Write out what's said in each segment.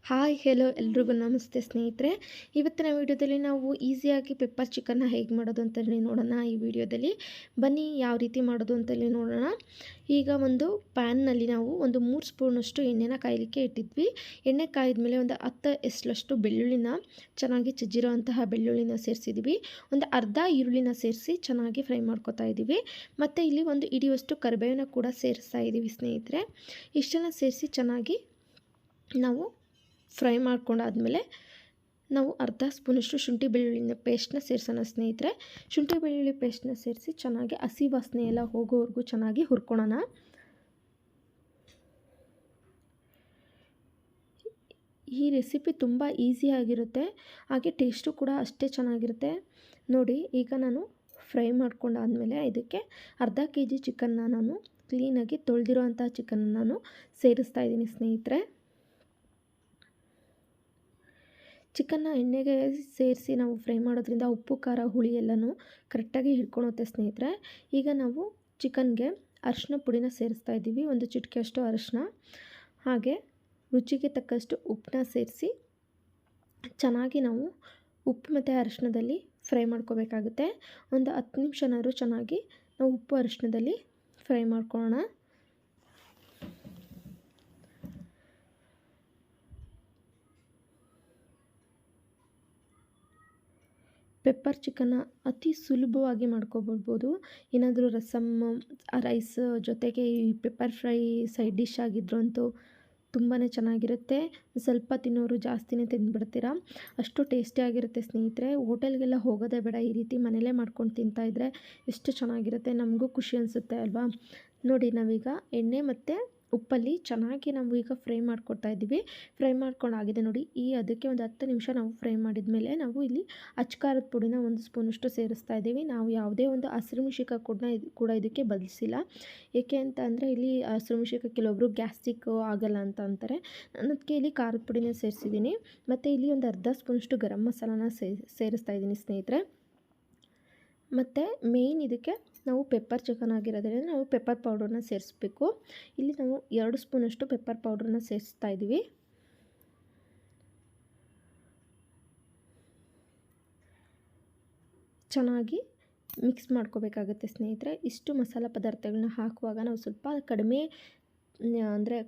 Hi hello ಎಲ್ರಿಗೂ ನಮಸ್ತೆ ಸ್ನೇಹಿತರೆ. ಇವತ್ತಿನ ವಿಡಿಯೋದಲ್ಲಿ ನಾವು ಈಸಿಯಾಗಿ ಪೆಪ್ಪರ್ ಚಿಕನ್ನ ಹೇಗೆ ಮಾಡೋದು ಅಂತೇಳಿ ನೋಡೋಣ. ಈ ವಿಡಿಯೋದಲ್ಲಿ ಬನ್ನಿ ಯಾವ ರೀತಿ ಮಾಡೋದು ಅಂತೇಳಿ ನೋಡೋಣ. ಈಗ ಒಂದು ಪ್ಯಾನ್ನಲ್ಲಿ ನಾವು ಒಂದು 3 ಸ್ಪೂನಷ್ಟು ಎಣ್ಣೆನ ಕಾಯಲಿಕ್ಕೆ ಇಟ್ಟಿದ್ವಿ. ಎಣ್ಣೆ ಕಾಯಿದ್ಮೇಲೆ ಒಂದು 10 ಎಸ್ಲಷ್ಟು ಬೆಳ್ಳುಳ್ಳಿನ ಚೆನ್ನಾಗಿ ಚಜ್ಜಿರೋಂತಹ ಬೆಳ್ಳುಳ್ಳಿನ ಸೇರಿಸಿದ್ವಿ. ಒಂದು ಅರ್ಧ ಈರುಳ್ಳಿನ ಸೇರಿಸಿ ಚೆನ್ನಾಗಿ ಫ್ರೈ ಮಾಡ್ಕೊತಾ ಇದ್ದೀವಿ. ಮತ್ತು ಇಲ್ಲಿ ಒಂದು ಹಿಡಿಯುವಷ್ಟು ಕರಿಬೇವನ್ನ ಕೂಡ ಸೇರಿಸ್ತಾ ಇದ್ದೀವಿ ಸ್ನೇಹಿತರೆ. ಇಷ್ಟನ್ನು ಸೇರಿಸಿ ಚೆನ್ನಾಗಿ ನಾವು ಫ್ರೈ ಮಾಡ್ಕೊಂಡಾದಮೇಲೆ ನಾವು ಅರ್ಧ ಸ್ಪೂನಷ್ಟು ಶುಂಠಿ ಬೆಳ್ಳುಳ್ಳಿನ ಪೇಸ್ಟ್ನ ಸೇರಿಸೋಣ ಸ್ನೇಹಿತರೆ. ಶುಂಠಿ ಬೆಳ್ಳುಳ್ಳಿ ಪೇಸ್ಟ್ನ ಸೇರಿಸಿ ಚೆನ್ನಾಗಿ ಹಸಿ ವಾಸನೆ ಎಲ್ಲ ಹೋಗೋವರೆಗೂ ಚೆನ್ನಾಗಿ ಹುರ್ಕೊಳ್ಳೋಣ. ಈ ರೆಸಿಪಿ ತುಂಬ ಈಸಿಯಾಗಿರುತ್ತೆ, ಹಾಗೆ ಟೇಸ್ಟು ಕೂಡ ಅಷ್ಟೇ ಚೆನ್ನಾಗಿರುತ್ತೆ. ನೋಡಿ, ಈಗ ನಾನು ಫ್ರೈ ಮಾಡ್ಕೊಂಡಾದಮೇಲೆ ಇದಕ್ಕೆ ಅರ್ಧ kg ಚಿಕನ್ನ ನಾನು ಕ್ಲೀನಾಗಿ ತೊಳೆದಿರೋ ಅಂಥ ಚಿಕನ್ನ ನಾನು ಸೇರಿಸ್ತಾ ಇದ್ದೀನಿ ಸ್ನೇಹಿತರೆ. ಚಿಕನ್ನ ಎಣ್ಣೆಗೆ ಸೇರಿಸಿ ನಾವು ಫ್ರೈ ಮಾಡೋದ್ರಿಂದ ಉಪ್ಪು ಖಾರ ಹುಳಿ ಎಲ್ಲನೂ ಕರೆಕ್ಟಾಗಿ ಹಿಡ್ಕೊಳುತ್ತೆ ಸ್ನೇಹಿತರೆ. ಈಗ ನಾವು ಚಿಕನ್ಗೆ ಅರಿಶಿನ ಪುಡಿನ ಸೇರಿಸ್ತಾ ಇದ್ದೀವಿ, ಒಂದು ಚಿಟಿಕೆಯಷ್ಟು ಅರಿಶಿನ, ಹಾಗೆ ರುಚಿಗೆ ತಕ್ಕಷ್ಟು ಉಪ್ಪನ್ನ ಸೇರಿಸಿ ಚೆನ್ನಾಗಿ ನಾವು ಉಪ್ಪು ಮತ್ತು ಅರಿಶಿನದಲ್ಲಿ ಫ್ರೈ ಮಾಡ್ಕೋಬೇಕಾಗುತ್ತೆ. ಒಂದು 10 ನಿಮಿಷನಾದ್ರು ಚೆನ್ನಾಗಿ ನಾವು ಉಪ್ಪು ಅರಿಶಿನದಲ್ಲಿ ಫ್ರೈ ಮಾಡ್ಕೊಳ್ಳೋಣ. ಪೆಪ್ಪರ್ ಚಿಕನ್ನ ಅತಿ ಸುಲಭವಾಗಿ ಮಾಡ್ಕೊಬಿಡ್ಬೋದು. ಏನಾದರೂ ರಸಮ್, ರೈಸ್ ಜೊತೆಗೆ ಈ ಪೆಪ್ಪರ್ ಫ್ರೈ ಸೈಡ್ ಡಿಶ್ ಆಗಿದ್ರು ಅಂತೂ ತುಂಬಾ ಚೆನ್ನಾಗಿರುತ್ತೆ. ಸ್ವಲ್ಪ ತಿನ್ನೋರು ಜಾಸ್ತಿನೇ ತಿಂದುಬಿಡ್ತೀರಾ, ಅಷ್ಟು ಟೇಸ್ಟಿಯಾಗಿರುತ್ತೆ ಸ್ನೇಹಿತರೆ. ಹೋಟೆಲ್ಗೆಲ್ಲ ಹೋಗೋದೇ ಬೇಡ, ಈ ರೀತಿ ಮನೇಲೇ ಮಾಡ್ಕೊಂಡು ತಿಂತಾಯಿದ್ರೆ ಎಷ್ಟು ಚೆನ್ನಾಗಿರುತ್ತೆ, ನಮಗೂ ಖುಷಿ ಅನಿಸುತ್ತೆ ಅಲ್ವಾ. ನೋಡಿ, ನಾವೀಗ ಎಣ್ಣೆ ಮತ್ತು ಉಪ್ಪಲ್ಲಿ ಚೆನ್ನಾಗಿ ನಾವು ಈಗ ಫ್ರೈ ಮಾಡ್ಕೊತಾ ಇದ್ದೀವಿ. ಫ್ರೈ ಮಾಡ್ಕೊಂಡಾಗಿದೆ ನೋಡಿ. ಅದಕ್ಕೆ ಒಂದು 10 ನಿಮಿಷ ನಾವು ಫ್ರೈ ಮಾಡಿದ್ಮೇಲೆ ನಾವು ಇಲ್ಲಿ ಅಚ್ಕಾರದ ಪುಡಿನ 1 ಸ್ಪೂನಷ್ಟು ಸೇರಿಸ್ತಾ ಇದ್ದೀವಿ. ನಾವು ಯಾವುದೇ ಒಂದು ಹಸಿರುಮೆಣಸಿಕಾಯಿ ಕೂಡ ಇದಕ್ಕೆ ಬಳಸಿಲ್ಲ. ಏಕೆ ಅಂತ ಅಂದರೆ ಇಲ್ಲಿ ಹಸಿರುಮೆಣಸಿಕಾಯಿ ಕೆಲವೊಬ್ಬರು ಗ್ಯಾಸ್ಟ್ರಿಕ್ ಆಗಲ್ಲ ಅಂತ ಅಂತಾರೆ. ನಾನು ಅದಕ್ಕೆ ಇಲ್ಲಿ ಖಾರದ ಪುಡಿನ ಸೇರಿಸಿದ್ದೀನಿ. ಮತ್ತು ಇಲ್ಲಿ ಒಂದು ಅರ್ಧ ಸ್ಪೂನಷ್ಟು ಗರಂ ಮಸಾಲಾನ ಸೇರಿಸ್ತಾ ಇದ್ದೀನಿ ಸ್ನೇಹಿತರೆ. ಮತ್ತು ಮೇಯ್ನ್ ಇದಕ್ಕೆ ನಾವು ಪೆಪ್ಪರ್ ಚಿಕನ್ ಆಗಿರೋದ್ರಿಂದ ನಾವು ಪೆಪ್ಪರ್ ಪೌಡ್ರನ್ನ ಸೇರಿಸ್ಬೇಕು. ಇಲ್ಲಿ ನಾವು 2 ಸ್ಪೂನಷ್ಟು ಪೆಪ್ಪರ್ ಪೌಡ್ರನ್ನ ಸೇರಿಸ್ತಾ ಇದ್ದೀವಿ. ಚೆನ್ನಾಗಿ ಮಿಕ್ಸ್ ಮಾಡ್ಕೋಬೇಕಾಗುತ್ತೆ ಸ್ನೇಹಿತರೆ. ಇಷ್ಟು ಮಸಾಲ ಪದಾರ್ಥಗಳನ್ನ ಹಾಕುವಾಗ ನಾವು ಸ್ವಲ್ಪ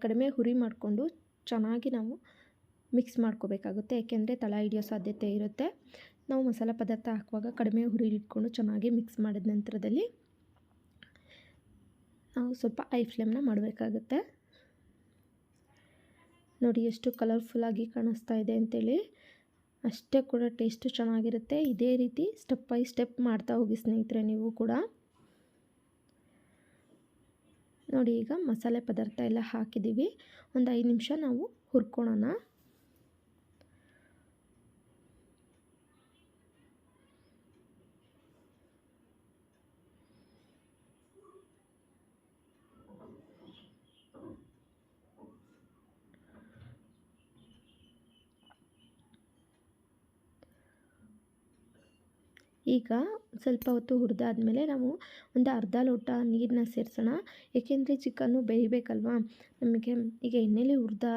ಕಡಿಮೆ ಹುರಿ ಮಾಡಿಕೊಂಡು ಚೆನ್ನಾಗಿ ನಾವು ಮಿಕ್ಸ್ ಮಾಡ್ಕೋಬೇಕಾಗುತ್ತೆ. ಏಕೆಂದರೆ ತಳ ಹಿಡಿಯೋ ಸಾಧ್ಯತೆ ಇರುತ್ತೆ. ನಾವು ಮಸಾಲ ಪದಾರ್ಥ ಹಾಕುವಾಗ ಕಡಿಮೆ ಹುರಿಲಿ ಇಟ್ಕೊಂಡು ಚೆನ್ನಾಗಿ ಮಿಕ್ಸ್ ಮಾಡಿದ ನಂತರದಲ್ಲಿ ನಾವು ಸ್ವಲ್ಪ ಐ ಫ್ಲೇಮ್ನ ಮಾಡಬೇಕಾಗುತ್ತೆ. ನೋಡಿ ಎಷ್ಟು ಕಲರ್ಫುಲ್ಲಾಗಿ ಕಾಣಿಸ್ತಾ ಇದೆ ಅಂತೇಳಿ. ಅಷ್ಟೇ ಕೂಡ ಟೇಸ್ಟು ಚೆನ್ನಾಗಿರುತ್ತೆ. ಇದೇ ರೀತಿ ಸ್ಟೆಪ್ ಬೈ ಸ್ಟೆಪ್ ಮಾಡ್ತಾ ಹೋಗಿ ಸ್ನೇಹಿತರೆ ನೀವು ಕೂಡ. ನೋಡಿ, ಈಗ ಮಸಾಲೆ ಪದಾರ್ಥ ಎಲ್ಲ ಹಾಕಿದ್ದೀವಿ. ಒಂದು 5 ನಿಮಿಷ ನಾವು ಹುರ್ಕೊಳ್ಳೋಣ. ಈಗ ಸ್ವಲ್ಪ ಹೊತ್ತು ಹುರಿದಾದ್ಮೇಲೆ ನಾವು ಒಂದು ಅರ್ಧ ಲೋಟ ನೀರನ್ನ ಸೇರಿಸೋಣ. ಏಕೆಂದರೆ ಚಿಕನ್ನು ಬೇಯಬೇಕಲ್ವಾ ನಮಗೆ. ಈಗ ಎಣ್ಣೆಲಿ ಹುರಿದ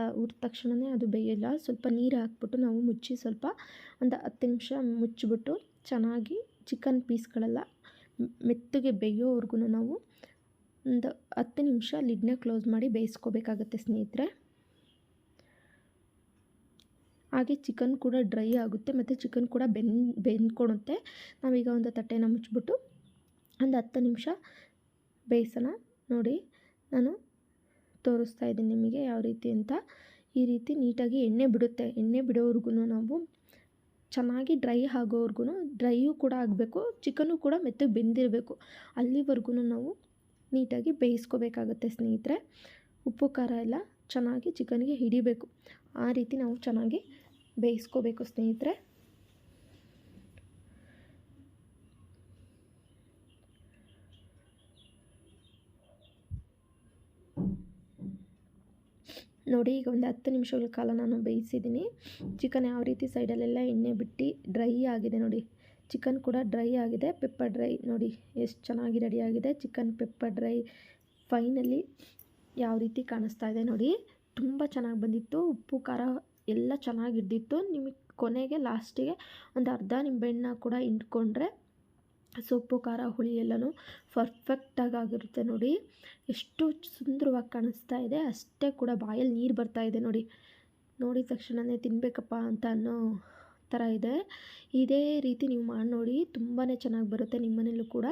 ತಕ್ಷಣವೇ ಅದು ಬೇಯೋಲ್ಲ. ಸ್ವಲ್ಪ ನೀರು ಹಾಕ್ಬಿಟ್ಟು ನಾವು ಮುಚ್ಚಿ ಸ್ವಲ್ಪ ಒಂದು 10 ನಿಮಿಷ ಮುಚ್ಚಿಬಿಟ್ಟು ಚೆನ್ನಾಗಿ ಚಿಕನ್ ಪೀಸ್ಗಳೆಲ್ಲ ಮೆತ್ತಗೆ ಬೇಯೋವರೆಗೂ ನಾವು ಒಂದು 10 ನಿಮಿಷ ಲಿಡ್ನ ಕ್ಲೋಸ್ ಮಾಡಿ ಬೇಯಿಸ್ಕೋಬೇಕಾಗತ್ತೆ ಸ್ನೇಹಿತರೆ. ಹಾಗೆ ಚಿಕನ್ ಕೂಡ ಡ್ರೈ ಆಗುತ್ತೆ ಮತ್ತು ಚಿಕನ್ ಕೂಡ ಬೆಂದ್ಕೊಳುತ್ತೆ. ನಾವೀಗ ಒಂದು ತಟ್ಟೆನ ಮುಚ್ಚಿಬಿಟ್ಟು ಒಂದು 10 ನಿಮಿಷ ಬೇಯಿಸೋಣ. ನೋಡಿ, ನಾನು ತೋರಿಸ್ತಾ ಇದ್ದೀನಿ ನಿಮಗೆ ಯಾವ ರೀತಿ ಅಂತ. ಈ ರೀತಿ ನೀಟಾಗಿ ಎಣ್ಣೆ ಬಿಡುತ್ತೆ. ಎಣ್ಣೆ ಬಿಡೋವರೆಗೂ ನಾವು ಚೆನ್ನಾಗಿ ಡ್ರೈ ಆಗೋವರೆಗೂ, ಡ್ರೈಯೂ ಕೂಡ ಆಗಬೇಕು, ಚಿಕನ್ನು ಕೂಡ ಮೆತ್ತಗೆ ಬೆಂದಿರಬೇಕು, ಅಲ್ಲಿವರೆಗೂ ನಾವು ನೀಟಾಗಿ ಬೇಯಿಸ್ಕೋಬೇಕಾಗುತ್ತೆ ಸ್ನೇಹಿತರೆ. ಉಪ್ಪು ಖಾರ ಎಲ್ಲ ಚೆನ್ನಾಗಿ ಚಿಕನ್ಗೆ ಹಿಡಿಬೇಕು, ಆ ರೀತಿ ನಾವು ಚೆನ್ನಾಗಿ ಬೇಯಿಸ್ಕೋಬೇಕು ಸ್ನೇಹಿತರೆ. ನೋಡಿ, ಈಗ ಒಂದು 10 ನಿಮಿಷಗಳ ಕಾಲ ನಾನು ಬೇಯಿಸಿದ್ದೀನಿ. ಚಿಕನ್ ಯಾವ ರೀತಿ ಸೈಡಲ್ಲೆಲ್ಲ ಎಣ್ಣೆ ಬಿಟ್ಟು ಡ್ರೈ ಆಗಿದೆ ನೋಡಿ. ಚಿಕನ್ ಕೂಡ ಡ್ರೈ ಆಗಿದೆ, ಪೆಪ್ಪರ್ ಡ್ರೈ ನೋಡಿ ಎಷ್ಟು ಚೆನ್ನಾಗಿ ರೆಡಿಯಾಗಿದೆ. ಚಿಕನ್ ಪೆಪ್ಪರ್ ಡ್ರೈ ಫೈನಲಿ ಯಾವ ರೀತಿ ಕಾಣಿಸ್ತಾ ಇದೆ ನೋಡಿ. ತುಂಬ ಚೆನ್ನಾಗಿ ಬಂದಿತ್ತು. ಉಪ್ಪು ಖಾರ ಎಲ್ಲ ಚೆನ್ನಾಗಿ ಹಿಡ್ದಿತ್ತು. ನಿಮಗೆ ಕೊನೆಗೆ ಲಾಸ್ಟಿಗೆ ಒಂದು ಅರ್ಧ ನಿಂಬೆಹಣ್ಣ ಕೂಡ ಹಿಂಡ್ಕೊಂಡ್ರೆ ಸೊಪ್ಪು ಖಾರ ಹುಳಿ ಎಲ್ಲನೂ ಪರ್ಫೆಕ್ಟಾಗಿ ಆಗಿರುತ್ತೆ ನೋಡಿ. ಎಷ್ಟು ಸುಂದರವಾಗಿ ಕಾಣಿಸ್ತಾ ಇದೆ, ಅಷ್ಟೇ ಕೂಡ ಬಾಯಲ್ಲಿ ನೀರು ಬರ್ತಾ ಇದೆ ನೋಡಿ. ನೋಡಿದ ತಕ್ಷಣವೇ ತಿನ್ನಬೇಕಪ್ಪ ಅಂತ ಅನ್ನೋ ಥರ ಇದೆ. ಇದೇ ರೀತಿ ನೀವು ಮಾಡಿ ನೋಡಿ, ತುಂಬಾ ಚೆನ್ನಾಗಿ ಬರುತ್ತೆ. ನಿಮ್ಮ ಮನೇಲೂ ಕೂಡ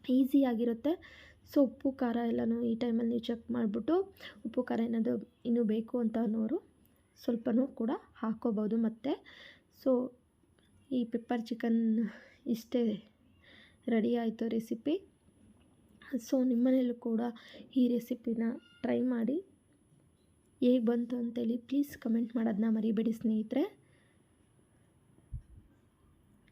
ಈಸಿಯಾಗಿರುತ್ತೆ. ಸೊ ಉಪ್ಪು ಖಾರ ಎಲ್ಲನೂ ಈ ಟೈಮಲ್ಲಿ ನೀವು ಚೆಕ್ ಮಾಡಿಬಿಟ್ಟು ಉಪ್ಪು ಖಾರ ಏನಾದರೂ ಇನ್ನೂ ಬೇಕು ಅಂತ ಅನ್ನೋರು ಸ್ವಲ್ಪನೂ ಕೂಡ ಹಾಕ್ಕೋಬೋದು ಮತ್ತೆ. ಸೊ ಈ ಪೆಪ್ಪರ್ ಚಿಕನ್ ಇಷ್ಟೇ ರೆಡಿ ಆಯಿತು ರೆಸಿಪಿ. ಸೊ ನಿಮ್ಮನೇಲೂ ಕೂಡ ಈ ರೆಸಿಪಿನ ಟ್ರೈ ಮಾಡಿ, ಹೇಗೆ ಬಂತು ಅಂತೇಳಿ ಪ್ಲೀಸ್ ಕಮೆಂಟ್ ಮಾಡೋದನ್ನ ಮರಿಬೇಡಿ ಸ್ನೇಹಿತರೆ.